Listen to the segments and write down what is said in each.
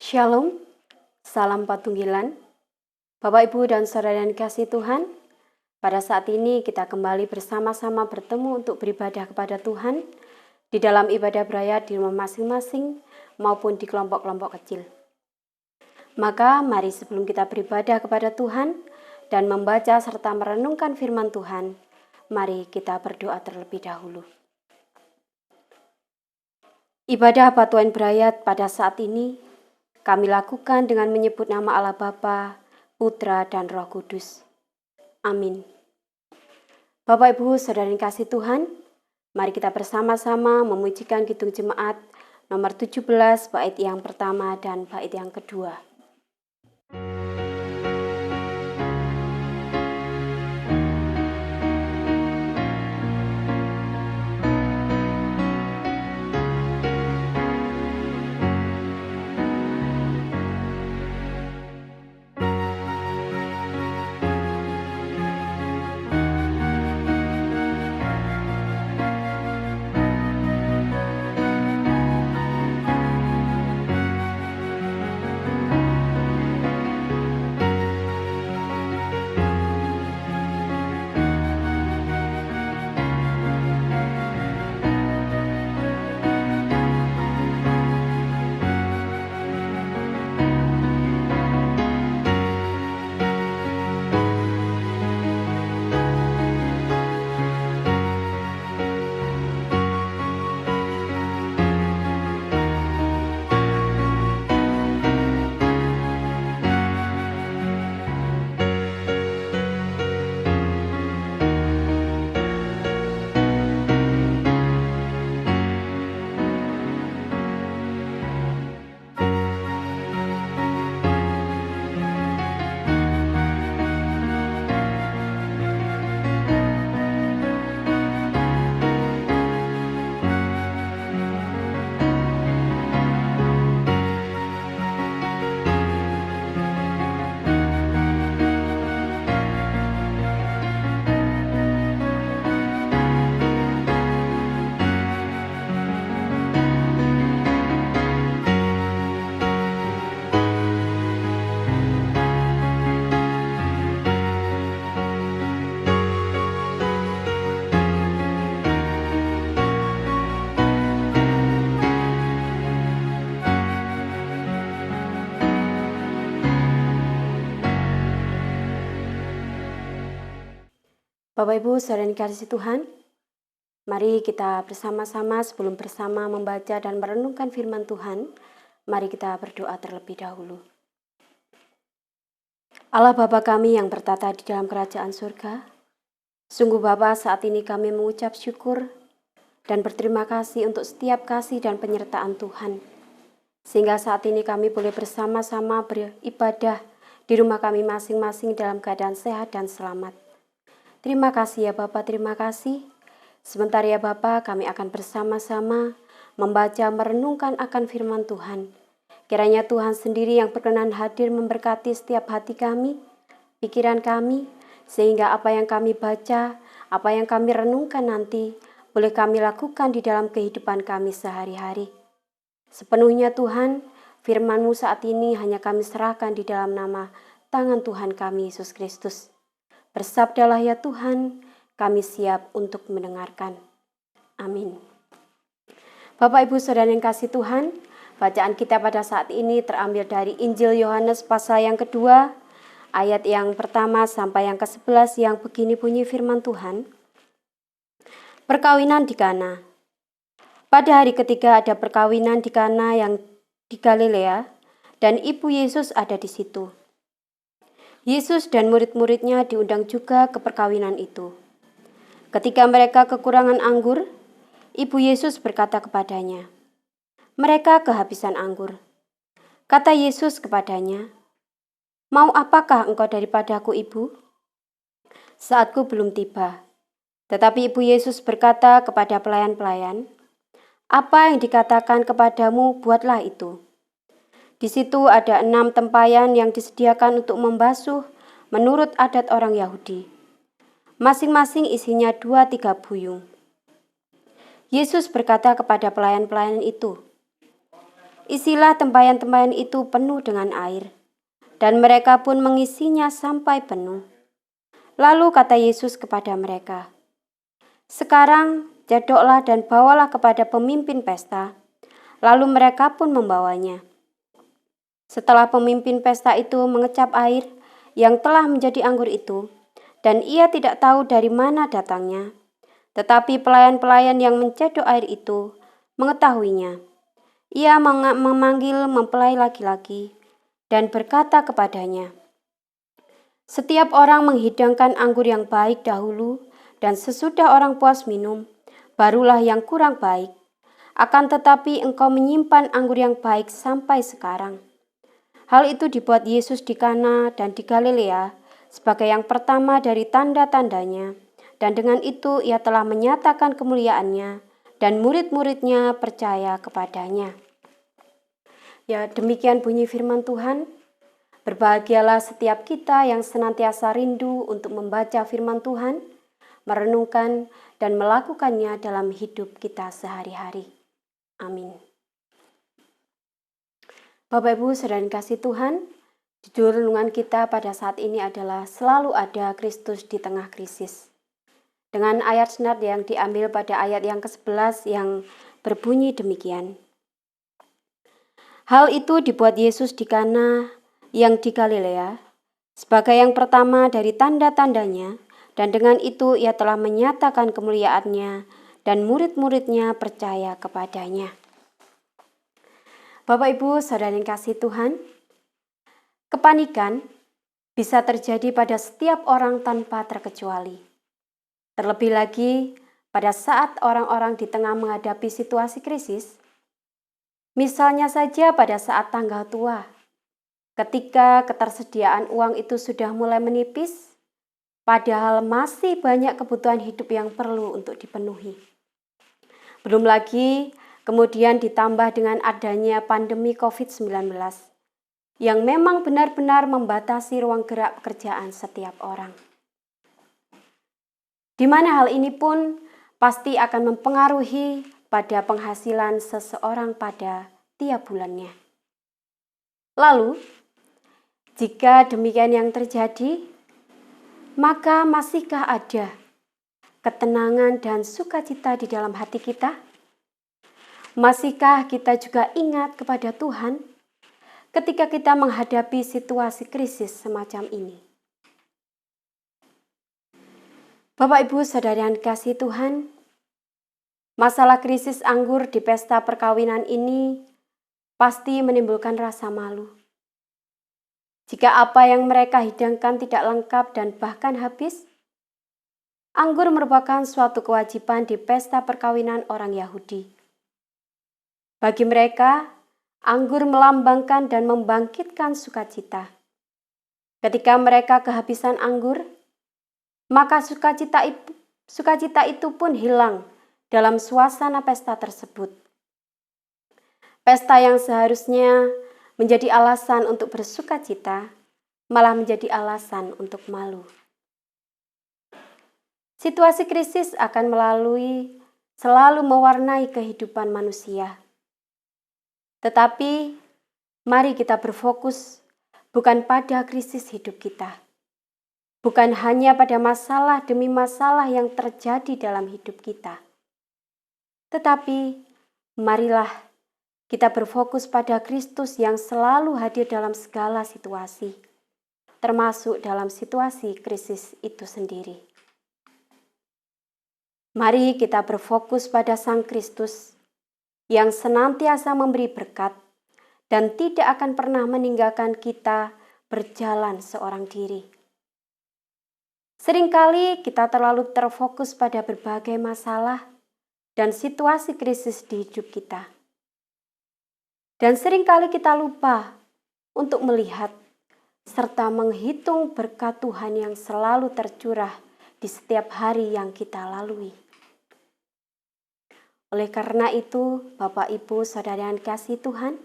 Shalom, salam patunggilan, Bapak Ibu dan Saudara yang dikasihi Tuhan. Pada saat ini kita kembali bersama-sama bertemu untuk beribadah kepada Tuhan di dalam ibadah berayat di rumah masing-masing maupun di kelompok-kelompok kecil. Maka mari sebelum kita beribadah kepada Tuhan dan membaca serta merenungkan firman Tuhan, mari kita berdoa terlebih dahulu. Ibadah batuan berayat pada saat ini kami lakukan dengan menyebut nama Allah Bapa, Putra, dan Roh Kudus. Amin. Bapak, Ibu, Saudara yang kasih Tuhan, mari kita bersama-sama memujikan Kidung Jemaat nomor 17, bait yang pertama dan bait yang kedua. Bapak, Ibu, Saudara yang dikasihi Tuhan, mari kita bersama-sama sebelum bersama membaca dan merenungkan firman Tuhan, mari kita berdoa terlebih dahulu. Allah Bapa kami yang bertata di dalam kerajaan surga, sungguh Bapa, saat ini kami mengucap syukur dan berterima kasih untuk setiap kasih dan penyertaan Tuhan, sehingga saat ini kami boleh bersama-sama beribadah di rumah kami masing-masing dalam keadaan sehat dan selamat. Terima kasih ya Bapak, terima kasih. Sebentar ya Bapak, kami akan bersama-sama membaca merenungkan akan firman Tuhan. Kiranya Tuhan sendiri yang berkenan hadir memberkati setiap hati kami, pikiran kami, sehingga apa yang kami baca, apa yang kami renungkan nanti, boleh kami lakukan di dalam kehidupan kami sehari-hari. Sepenuhnya Tuhan, firman-Mu saat ini hanya kami serahkan di dalam nama tangan Tuhan kami Yesus Kristus. Bersabdalah ya Tuhan, kami siap untuk mendengarkan. Amin. Bapak, Ibu, Saudara yang kasih Tuhan, bacaan kita pada saat ini terambil dari Injil Yohanes pasal yang kedua, ayat yang pertama sampai yang ke-11 yang begini bunyi firman Tuhan. Perkawinan di Kana. Pada hari ketiga ada perkawinan di Kana yang di Galilea, dan ibu Yesus ada di situ. Yesus dan murid-muridnya diundang juga ke perkawinan itu. Ketika mereka kekurangan anggur, ibu Yesus berkata kepadanya, "Mereka kehabisan anggur." Kata Yesus kepadanya, "Mau apakah engkau daripadaku, ibu? Saatku belum tiba." Tetapi ibu Yesus berkata kepada pelayan-pelayan, "Apa yang dikatakan kepadamu, buatlah itu." Di situ ada 6 tempayan yang disediakan untuk membasuh menurut adat orang Yahudi. Masing-masing isinya 2-3 buyung. Yesus berkata kepada pelayan-pelayan itu, Isilah tempayan-tempayan itu penuh dengan air, dan mereka pun mengisinya sampai penuh. Lalu kata Yesus kepada mereka, "Sekarang jadoklah dan bawalah kepada pemimpin pesta." Lalu mereka pun membawanya. Setelah pemimpin pesta itu mengecap air yang telah menjadi anggur itu, dan ia tidak tahu dari mana datangnya, tetapi pelayan-pelayan yang mencedok air itu mengetahuinya. Ia memanggil mempelai laki-laki dan berkata kepadanya, "Setiap orang menghidangkan anggur yang baik dahulu, dan sesudah orang puas minum, barulah yang kurang baik. Akan tetapi engkau menyimpan anggur yang baik sampai sekarang." Hal itu dibuat Yesus di Kana dan di Galilea sebagai yang pertama dari tanda-tandanya, dan dengan itu ia telah menyatakan kemuliaannya, dan murid-muridnya percaya kepadanya. Ya, demikian bunyi firman Tuhan. Berbahagialah setiap kita yang senantiasa rindu untuk membaca firman Tuhan, merenungkan dan melakukannya dalam hidup kita sehari-hari. Amin. Bapak Ibu Saudara yang kasih Tuhan, judul renungan kita pada saat ini adalah selalu ada Kristus di tengah krisis. Dengan ayat senat yang diambil pada ayat yang ke-11 yang berbunyi demikian. Hal itu dibuat Yesus di Kana yang di Galilea sebagai yang pertama dari tanda-tandanya, dan dengan itu ia telah menyatakan kemuliaannya, dan murid-muridnya percaya kepadanya. Bapak Ibu Saudara yang kasih Tuhan, kepanikan bisa terjadi pada setiap orang tanpa terkecuali. Terlebih lagi pada saat orang-orang di tengah menghadapi situasi krisis, misalnya saja pada saat tanggal tua, ketika ketersediaan uang itu sudah mulai menipis, padahal masih banyak kebutuhan hidup yang perlu untuk dipenuhi. Belum lagi kemudian ditambah dengan adanya pandemi COVID-19 yang memang benar-benar membatasi ruang gerak pekerjaan setiap orang. Di mana hal ini pun pasti akan mempengaruhi pada penghasilan seseorang pada tiap bulannya. Lalu, jika demikian yang terjadi, maka masihkah ada ketenangan dan sukacita di dalam hati kita? Masihkah kita juga ingat kepada Tuhan ketika kita menghadapi situasi krisis semacam ini? Bapak Ibu Saudara yang dikasihi Tuhan, masalah krisis anggur di pesta perkawinan ini pasti menimbulkan rasa malu. Jika apa yang mereka hidangkan tidak lengkap dan bahkan habis, anggur merupakan suatu kewajiban di pesta perkawinan orang Yahudi. Bagi mereka, anggur melambangkan dan membangkitkan sukacita. Ketika mereka kehabisan anggur, maka sukacita itu pun hilang dalam suasana pesta tersebut. Pesta yang seharusnya menjadi alasan untuk bersukacita, malah menjadi alasan untuk malu. Situasi krisis akan selalu mewarnai kehidupan manusia. Tetapi, mari kita berfokus bukan pada krisis hidup kita. Bukan hanya pada masalah demi masalah yang terjadi dalam hidup kita. Tetapi, marilah kita berfokus pada Kristus yang selalu hadir dalam segala situasi, termasuk dalam situasi krisis itu sendiri. Mari kita berfokus pada Sang Kristus yang senantiasa memberi berkat dan tidak akan pernah meninggalkan kita berjalan seorang diri. Seringkali kita terlalu terfokus pada berbagai masalah dan situasi krisis di hidup kita. Dan seringkali kita lupa untuk melihat serta menghitung berkat Tuhan yang selalu tercurah di setiap hari yang kita lalui. Oleh karena itu, Bapak, Ibu, Saudara yang dikasihi Tuhan,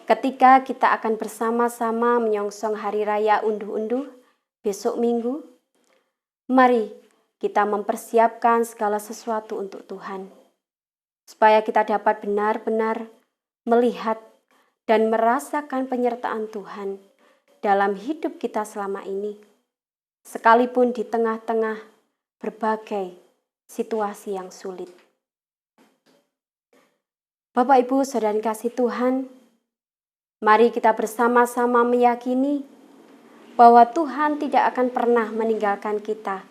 ketika kita akan bersama-sama menyongsong Hari Raya Unduh-Unduh besok Minggu, mari kita mempersiapkan segala sesuatu untuk Tuhan, supaya kita dapat benar-benar melihat dan merasakan penyertaan Tuhan dalam hidup kita selama ini, sekalipun di tengah-tengah berbagai situasi yang sulit. Bapak, Ibu, Saudara kasih Tuhan, mari kita bersama-sama meyakini bahwa Tuhan tidak akan pernah meninggalkan kita.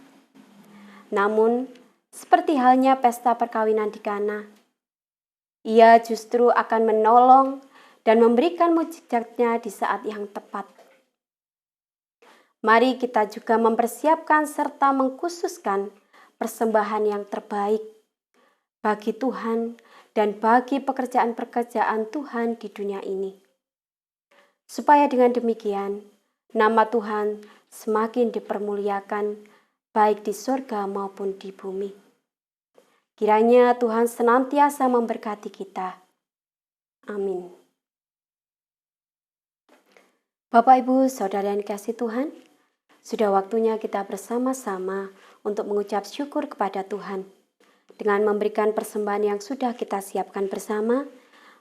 Namun, seperti halnya pesta perkawinan di Kana, Ia justru akan menolong dan memberikan mujizatnya di saat yang tepat. Mari kita juga mempersiapkan serta mengkhususkan persembahan yang terbaik bagi Tuhan dan bagi pekerjaan-pekerjaan Tuhan di dunia ini. Supaya dengan demikian, nama Tuhan semakin dipermuliakan baik di surga maupun di bumi. Kiranya Tuhan senantiasa memberkati kita. Amin. Bapak, Ibu, Saudara yang dikasihi Tuhan, sudah waktunya kita bersama-sama untuk mengucap syukur kepada Tuhan. Dengan memberikan persembahan yang sudah kita siapkan bersama,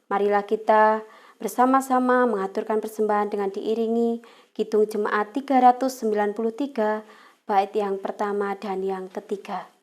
marilah kita bersama-sama mengaturkan persembahan dengan diiringi Kidung Jemaat 393, bait yang pertama dan yang ketiga.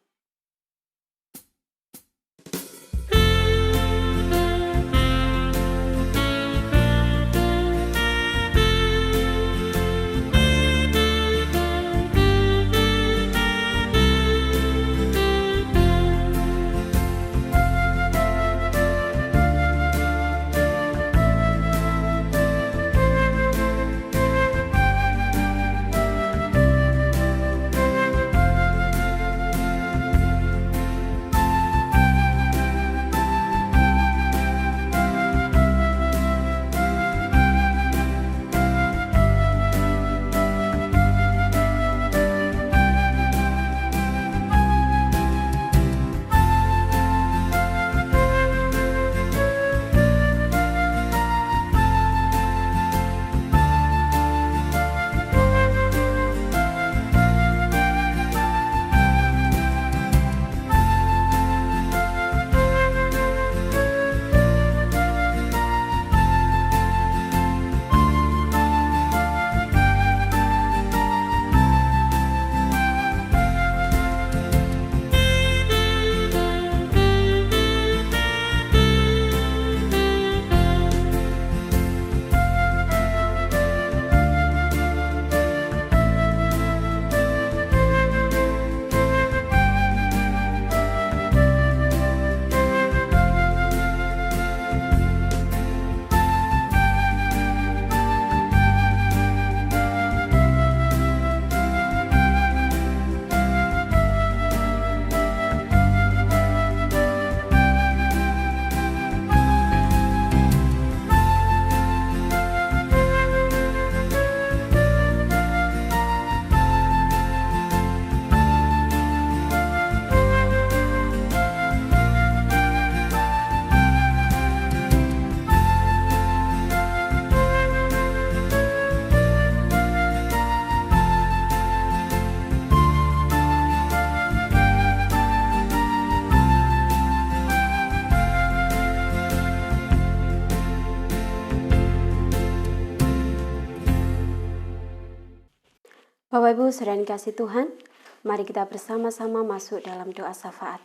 Bapak, Ibu, Saudara yang dikasihi Tuhan, mari kita bersama-sama masuk dalam doa syafaat.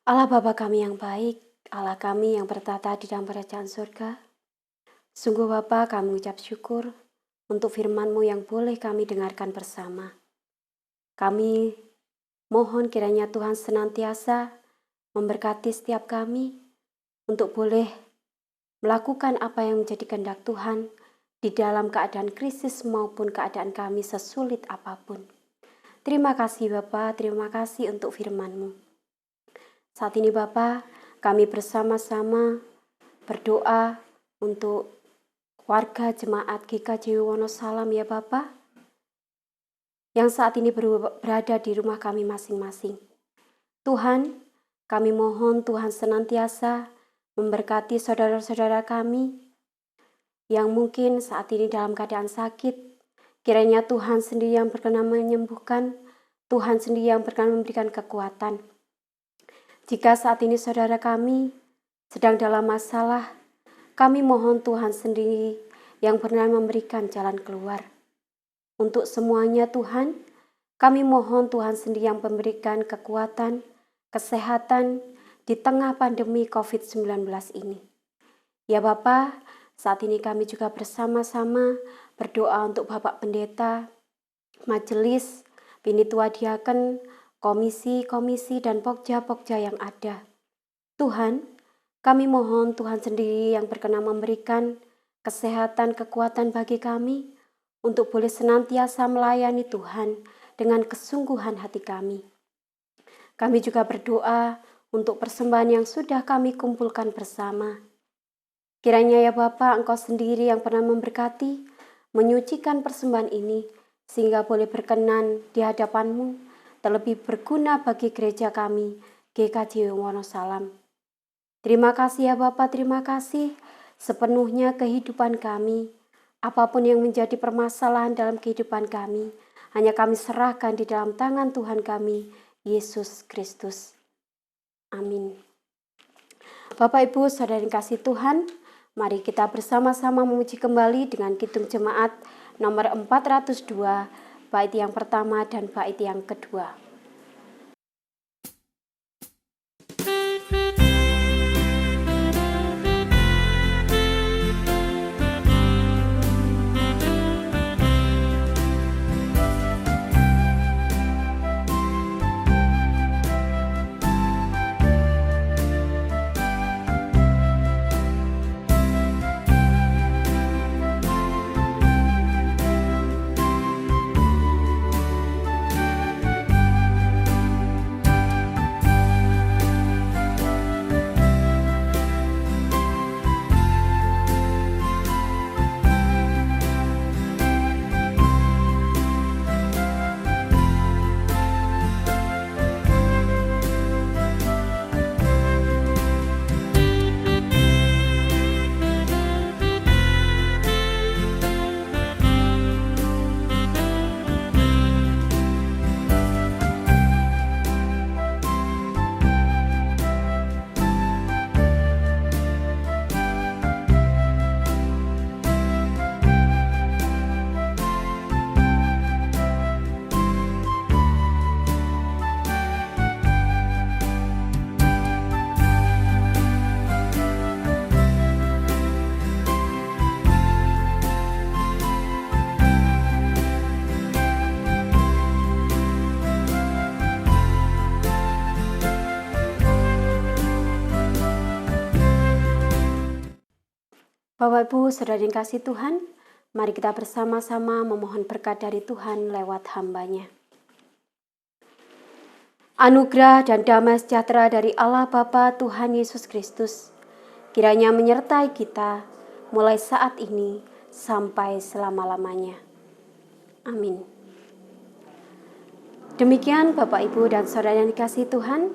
Allah Bapa kami yang baik, Allah kami yang bertata di dalam kerajaan surga, sungguh Bapa kami mengucap syukur untuk firman-Mu yang boleh kami dengarkan bersama. Kami mohon kiranya Tuhan senantiasa memberkati setiap kami untuk boleh melakukan apa yang menjadi kehendak Tuhan di dalam keadaan krisis maupun keadaan kami sesulit apapun. Terima kasih Bapa, terima kasih untuk firman-Mu. Saat ini Bapa, kami bersama-sama berdoa untuk warga jemaat GKJ Wonosalam ya Bapa, yang saat ini berada di rumah kami masing-masing. Tuhan, kami mohon Tuhan senantiasa memberkati saudara-saudara kami yang mungkin saat ini dalam keadaan sakit. Kiranya Tuhan sendiri yang berkenan menyembuhkan, Tuhan sendiri yang berkenan memberikan kekuatan. Jika saat ini saudara kami sedang dalam masalah, kami mohon Tuhan sendiri yang pernah memberikan jalan keluar. Untuk semuanya Tuhan, kami mohon Tuhan sendiri yang memberikan kekuatan, kesehatan di tengah pandemi COVID-19 ini. Ya Bapa, saat ini kami juga bersama-sama berdoa untuk Bapak Pendeta, majelis, pinitua diaken, komisi-komisi dan pokja-pokja yang ada. Tuhan, kami mohon Tuhan sendiri yang berkenan memberikan kesehatan, kekuatan bagi kami untuk boleh senantiasa melayani Tuhan dengan kesungguhan hati kami. Kami juga berdoa untuk persembahan yang sudah kami kumpulkan bersama. Kiranya ya Bapa, Engkau sendiri yang pernah memberkati, menyucikan persembahan ini, sehingga boleh berkenan di hadapan-Mu, terlebih berguna bagi gereja kami, GKJ Wonosalam. Terima kasih ya Bapa, terima kasih sepenuhnya kehidupan kami. Apapun yang menjadi permasalahan dalam kehidupan kami, hanya kami serahkan di dalam tangan Tuhan kami, Yesus Kristus. Amin. Bapak, Ibu, Saudara yang kasih Tuhan, mari kita bersama-sama memuji kembali dengan Kidung Jemaat nomor 402, bait yang pertama dan bait yang kedua. Bapak, Ibu, Saudara yang kasih Tuhan, mari kita bersama-sama memohon berkat dari Tuhan lewat hamba-Nya. Anugerah dan damai sejahtera dari Allah Bapa Tuhan Yesus Kristus, kiranya menyertai kita mulai saat ini sampai selama-lamanya. Amin. Demikian Bapak, Ibu, dan Saudara yang dikasih Tuhan,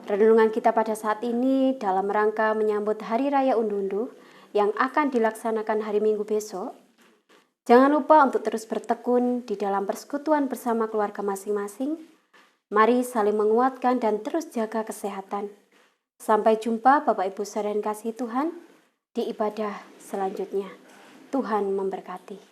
renungan kita pada saat ini dalam rangka menyambut Hari Raya Unduh-Unduh yang akan dilaksanakan hari Minggu besok. Jangan lupa untuk terus bertekun di dalam persekutuan bersama keluarga masing-masing. Mari saling menguatkan dan terus jaga kesehatan. Sampai jumpa Bapak Ibu Saudara yang kasih Tuhan di ibadah selanjutnya. Tuhan memberkati.